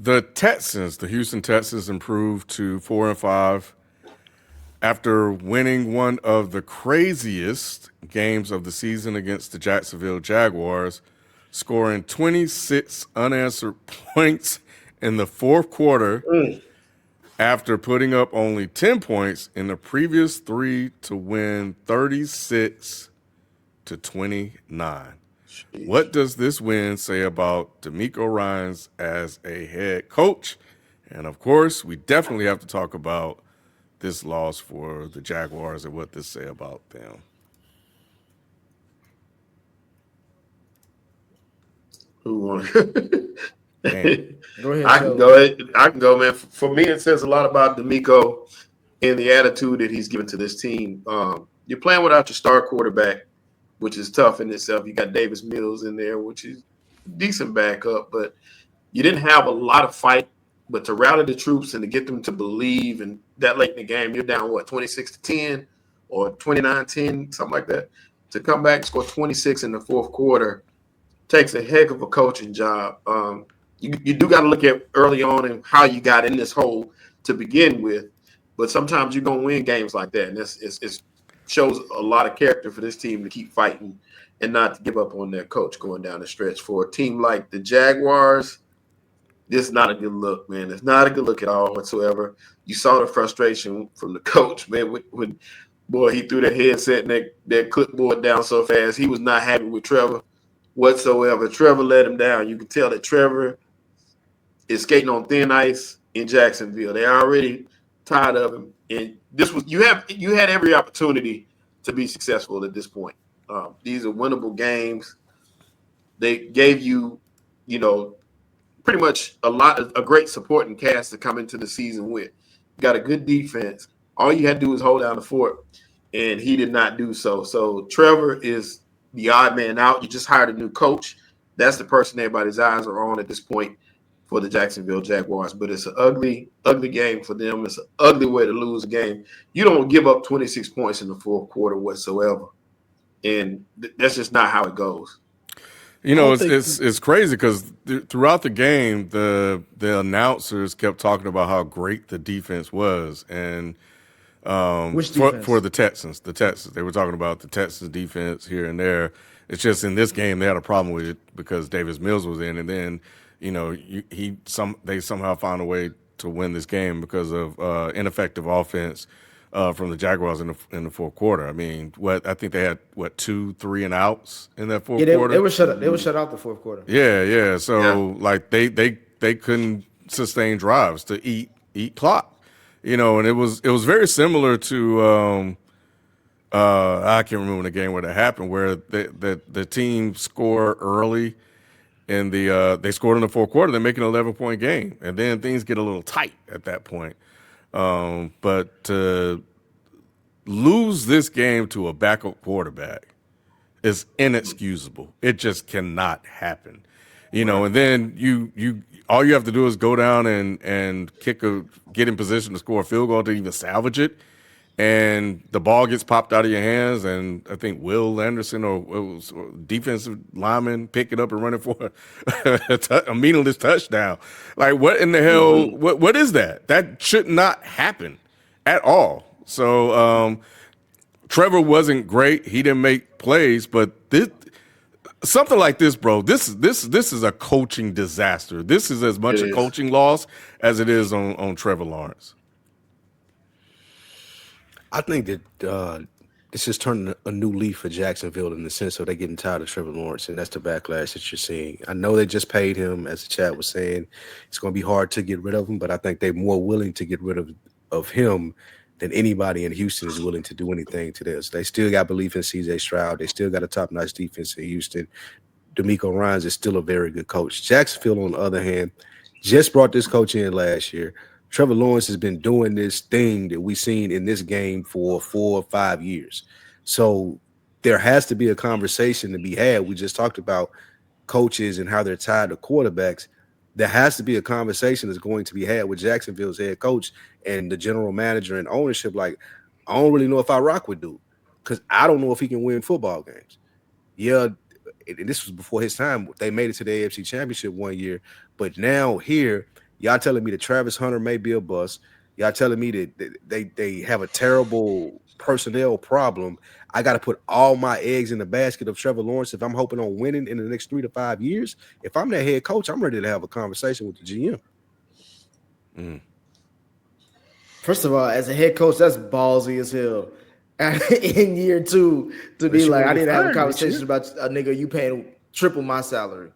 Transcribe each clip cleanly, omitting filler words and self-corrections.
the Texans, the Houston Texans, improved to 4-5 after winning one of the craziest games of the season against the Jacksonville Jaguars, scoring 26 unanswered points in the fourth quarter after putting up only 10 points in the previous three to win 36-29. What does this win say about DeMeco Ryans as a head coach? And of course, we definitely have to talk about this loss for the Jaguars and what this say about them. Who won? Man. Go ahead, I can Joe. go. I can go, man. For me, it says a lot about DeMeco and the attitude that he's given to this team. You're playing without your star quarterback, which is tough in itself. You got Davis Mills in there, which is decent backup, but you didn't have a lot of fight. But to rally the troops and to get them to believe, and that late in the game, you're down, 26-10 or 29-10, something like that. To come back and score 26 in the fourth quarter takes a heck of a coaching job. You do got to look at early on and how you got in this hole to begin with. But sometimes you're going to win games like that. And it shows a lot of character for this team to keep fighting and not to give up on their coach going down the stretch. For a team like the Jaguars, this is not a good look, man. It's not a good look at all whatsoever. You saw the frustration from the coach, man, when boy, he threw that headset and that clipboard down so fast. He was not happy with Trevor whatsoever. Trevor let him down. You can tell that Trevor is skating on thin ice in Jacksonville. They're already tired of him. And this was you had every opportunity to be successful at this point. These are winnable games. They gave you, pretty much a great supporting cast to come into the season with. You got a good defense. All you had to do was hold down the fort, and he did not do so. So Trevor is the odd man out. You just hired a new coach. That's the person everybody's eyes are on at this point for the Jacksonville Jaguars. But it's an ugly, ugly game for them. It's an ugly way to lose a game. You don't give up 26 points in the fourth quarter whatsoever. And that's just not how it goes. It's crazy because throughout the game, the announcers kept talking about how great the defense was, and Which defense? for the Texans, they were talking about the Texans defense here and there. It's just in this game they had a problem with it because Davis Mills was in, and then they somehow found a way to win this game because of ineffective offense from the Jaguars in the fourth quarter. I mean, I think they had 2, 3 and outs in that fourth quarter. They were shut out. They were shut out the fourth quarter. Yeah. So like they couldn't sustain drives to eat clock, and it was very similar to I can't remember the game where that happened, where the team score early. And they scored in the fourth quarter. They make an 11-point game, and then things get a little tight at that point. But to lose this game to a backup quarterback is inexcusable. It just cannot happen, And then you all you have to do is go down and get in position to score a field goal to even salvage it. And the ball gets popped out of your hands, and I think Will Anderson or defensive lineman pick it up and run it for a meaningless touchdown. Like, what in the hell? What is that? That should not happen at all. So Trevor wasn't great. He didn't make plays, but something like this, bro. This is a coaching disaster. This is as much a coaching loss as it is on Trevor Lawrence. I think that this is turning a new leaf for Jacksonville in the sense of they're getting tired of Trevor Lawrence, and that's the backlash that you're seeing. I know they just paid him, as the chat was saying. It's going to be hard to get rid of him, but I think they're more willing to get rid of him than anybody in Houston is willing to do anything to this. They still got belief in C.J. Stroud. They still got a top-notch defense in Houston. DeMeco Ryans is still a very good coach. Jacksonville, on the other hand, just brought this coach in last year. Trevor Lawrence has been doing this thing that we've seen in this game for 4 or 5 years. So there has to be a conversation to be had. We just talked about coaches and how they're tied to quarterbacks. There has to be a conversation that's going to be had with Jacksonville's head coach and the general manager and ownership. Like, I don't really know if I rock with dude because I don't know if he can win football games. Yeah, and this was before his time. They made it to the AFC Championship one year, but now here Y'all telling me that Travis Hunter may be a bust. Y'all telling me that they have a terrible personnel problem. I got to put all my eggs in the basket of Trevor Lawrence if I'm hoping on winning in the next 3 to 5 years. If I'm that head coach, I'm ready to have a conversation with the GM. First of all, as a head coach, that's ballsy as hell. In year 2, to be like, I need to have a conversation about a nigga you paying triple my salary.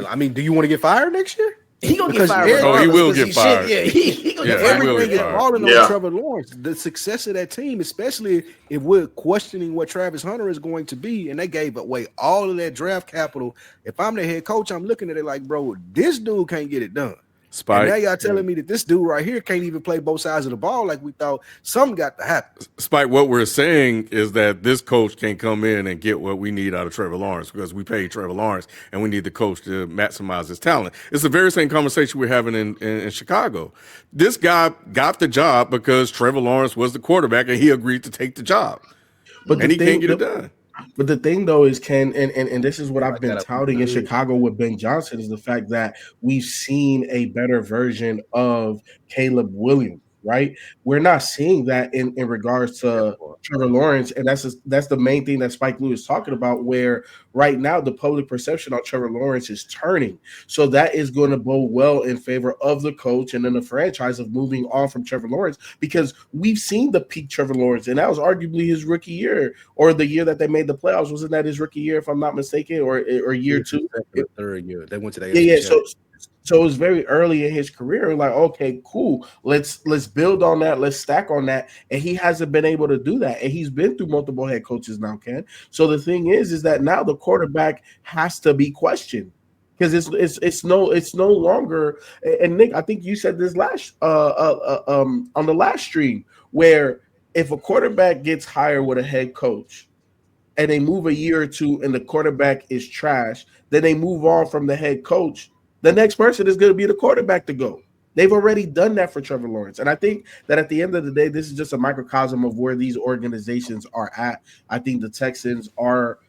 I mean, do you want to get fired next year? He gonna get fired. Oh, he will get fired. Yeah, he gonna get Yeah, he fired. will Everything get is fired. falling Yeah. on Trevor Lawrence. The success of that team, especially if we're questioning what Travis Hunter is going to be, and they gave away all of that draft capital. If I'm the head coach, I'm looking at it like, bro, this dude can't get it done. Spike. And now y'all telling me that this dude right here can't even play both sides of the ball like we thought. Something got to happen. Spike, what we're saying is that this coach can come in and get what we need out of Trevor Lawrence because we paid Trevor Lawrence and we need the coach to maximize his talent. It's the very same conversation we're having in Chicago. This guy got the job because Trevor Lawrence was the quarterback and he agreed to take the job. But and he can't get it done. But the thing though is, Ken, and this is what I've been touting in Chicago with Ben Johnson, is the fact that we've seen a better version of Caleb Williams, right? We're not seeing that in regards to Trevor Lawrence, and that's the main thing that Spike Lee is talking about, where right now the public perception on Trevor Lawrence is turning. So that is going to bode well in favor of the coach and then the franchise of moving on from Trevor Lawrence, because we've seen the peak Trevor Lawrence, and that was arguably his rookie year, or the year that they made the playoffs. Wasn't that his rookie year, if I'm not mistaken, or year 2? Third year. They went to the Yeah. So it was very early in his career. Like, okay, cool. Let's build on that. Let's stack on that. And he hasn't been able to do that. And he's been through multiple head coaches now, Ken. So the thing is that now the quarterback has to be questioned, because it's no longer. And Nick, I think you said this last on the last stream, where if a quarterback gets hired with a head coach and they move a year or two and the quarterback is trash, then they move on from the head coach, the next person is going to be the quarterback to go. They've already done that for Trevor Lawrence. And I think that at the end of the day, this is just a microcosm of where these organizations are at. I think the Texans are,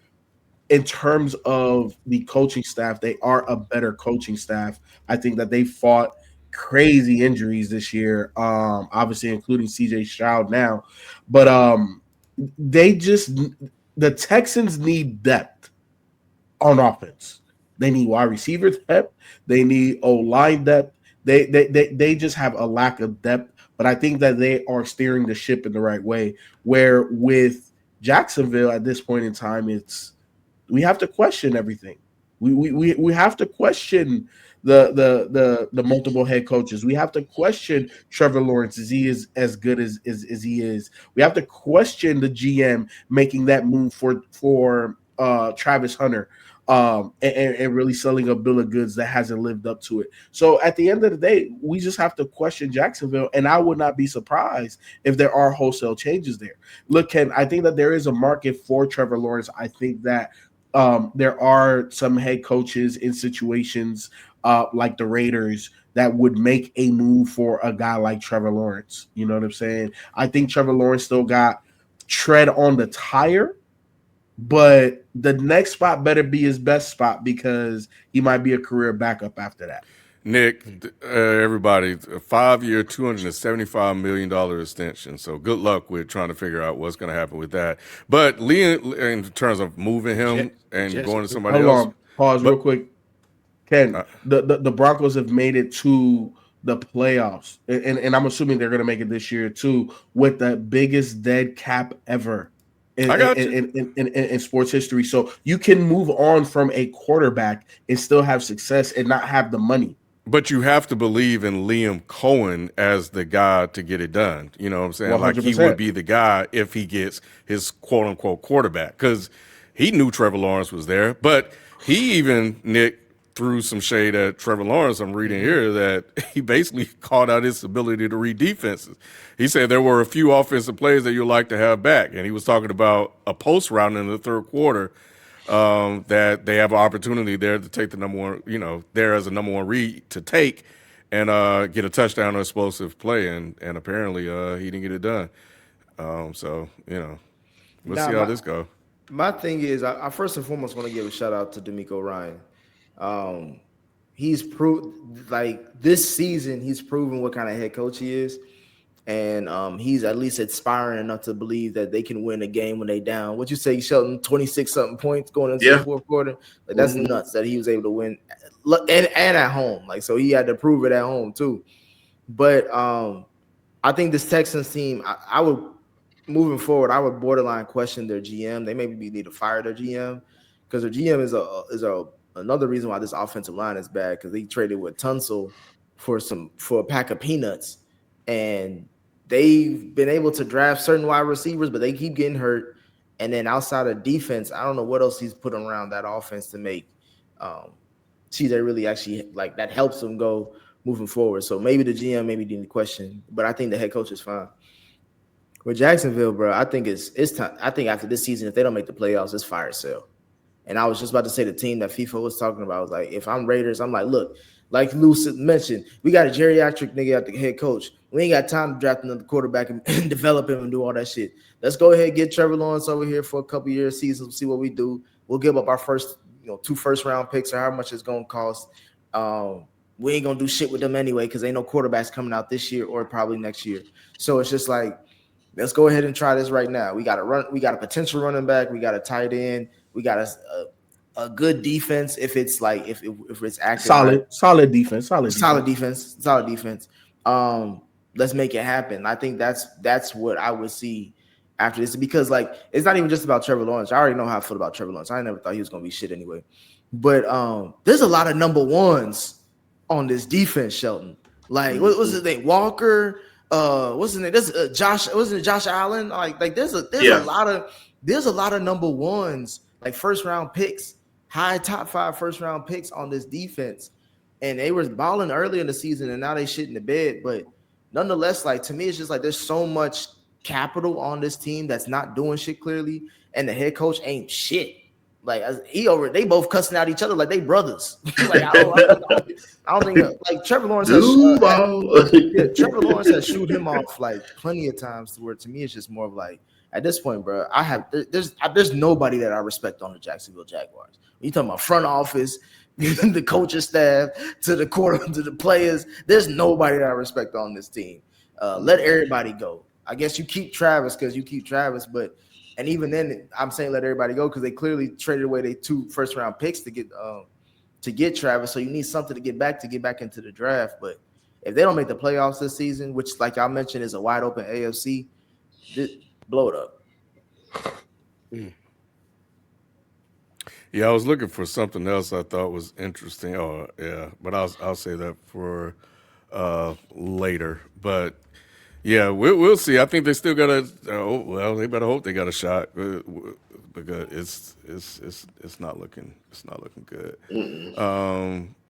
in terms of the coaching staff, they are a better coaching staff. I think that they fought crazy injuries this year, obviously including CJ Stroud now. But the Texans need depth on offense. They need wide receiver depth. They need O-line depth. They just have a lack of depth. But I think that they are steering the ship in the right way. Where with Jacksonville at this point in time, we have to question everything. We have to question the multiple head coaches. We have to question Trevor Lawrence. Is he as good as he is? We have to question the GM making that move for Travis Hunter. And really selling a bill of goods that hasn't lived up to it. So at the end of the day, we just have to question Jacksonville, and I would not be surprised if there are wholesale changes there. Look, Ken, I think that there is a market for Trevor Lawrence. I think that there are some head coaches in situations like the Raiders that would make a move for a guy like Trevor Lawrence. You know what I'm saying? I think Trevor Lawrence still got tread on the tire, but the next spot better be his best spot, because he might be a career backup after that. Nick, everybody, a 5-year, $275 million extension. So good luck with trying to figure out what's going to happen with that. But Liam, in terms of moving him and going to somebody else. Pause real quick. Ken, the Broncos have made it to the playoffs, and I'm assuming they're going to make it this year too, with the biggest dead cap ever in sports history. So you can move on from a quarterback and still have success and not have the money. But you have to believe in Liam Cohen as the guy to get it done. You know what I'm saying? 100%. Like he would be the guy if he gets his quote unquote quarterback, because he knew Trevor Lawrence was there. But he even, Nick, threw some shade at Trevor Lawrence. I'm reading here that he basically called out his ability to read defenses. He said there were a few offensive plays that you'd like to have back. And he was talking about a post route in the third quarter that they have an opportunity there to take the number one, there as a number one read to take and get a touchdown or explosive play. And apparently he didn't get it done. We'll see how this goes. My thing is, I first and foremost want to give a shout out to DeMeco Ryan. he's proved like this season he's proven what kind of head coach he is. And he's at least aspiring enough to believe that they can win a game when they down. What you say, Shelton? 26-something points going into the fourth quarter. Like that's nuts that he was able to win, and at home. Like so, he had to prove it at home too. But I think this Texans team, I would moving forward, I would borderline question their GM. They maybe need to fire their GM because their GM is another reason why this offensive line is bad because they traded with Tunsil for a pack of peanuts and. They've been able to draft certain wide receivers, but they keep getting hurt. And then outside of defense, I don't know what else he's put around that offense to make see they really actually like that helps them go moving forward. So maybe the GM maybe didn't question, but I think the head coach is fine. With Jacksonville, bro, I think it's time. I think after this season, if they don't make the playoffs, it's fire sale. And I was just about to say the team that FIFA was talking about was like, if I'm Raiders, I'm like, look, like Lou mentioned, we got a geriatric nigga at the head coach. We ain't got time to draft another quarterback and develop him and do all that shit. Let's go ahead and get Trevor Lawrence over here for a couple years, seasons, see what we do. We'll give up our first, 2 first-round picks or how much it's going to cost. We ain't going to do shit with them anyway because ain't no quarterbacks coming out this year or probably next year. So it's just like, let's go ahead and try this right now. We got a potential running back. We got a tight end. We got a good defense if it's like if it's active. Solid defense. Let's make it happen. I think that's what I would see after this because like it's not even just about Trevor Lawrence. I already know how I feel about Trevor Lawrence. I never thought he was gonna be shit anyway. But there's a lot of number ones on this defense, Shelton. Like what was his name? Walker. What's his name? This Josh. Wasn't it Josh Allen? Like there's a lot of number ones, like first round picks, high top 5 first round picks on this defense, and they were balling early in the season, and now they shit in the bed. But nonetheless, like to me, it's just like there's so much capital on this team that's not doing shit clearly, and the head coach ain't shit. Like they both cussing out each other like they brothers. Like I don't think like Trevor Lawrence Trevor Lawrence has shoot him off like plenty of times. Where to me it's just more of like at this point, bro. There's nobody that I respect on the Jacksonville Jaguars. You talking about front office, the coaching staff, to the quarter, to the players. There's nobody that I respect on this team. Let everybody go. I guess you keep Travis because you keep Travis, but. And even then, I'm saying let everybody go because they clearly traded away their 2 first-round picks to get Travis. So you need something to get back into the draft. But if they don't make the playoffs this season, which, like I mentioned, is a wide-open AFC, blow it up. Yeah, I was looking for something else I thought was interesting. Oh, yeah, but I'll say that for later. But. Yeah, we'll see. I think they still got they better hope they got a shot because it's not looking good.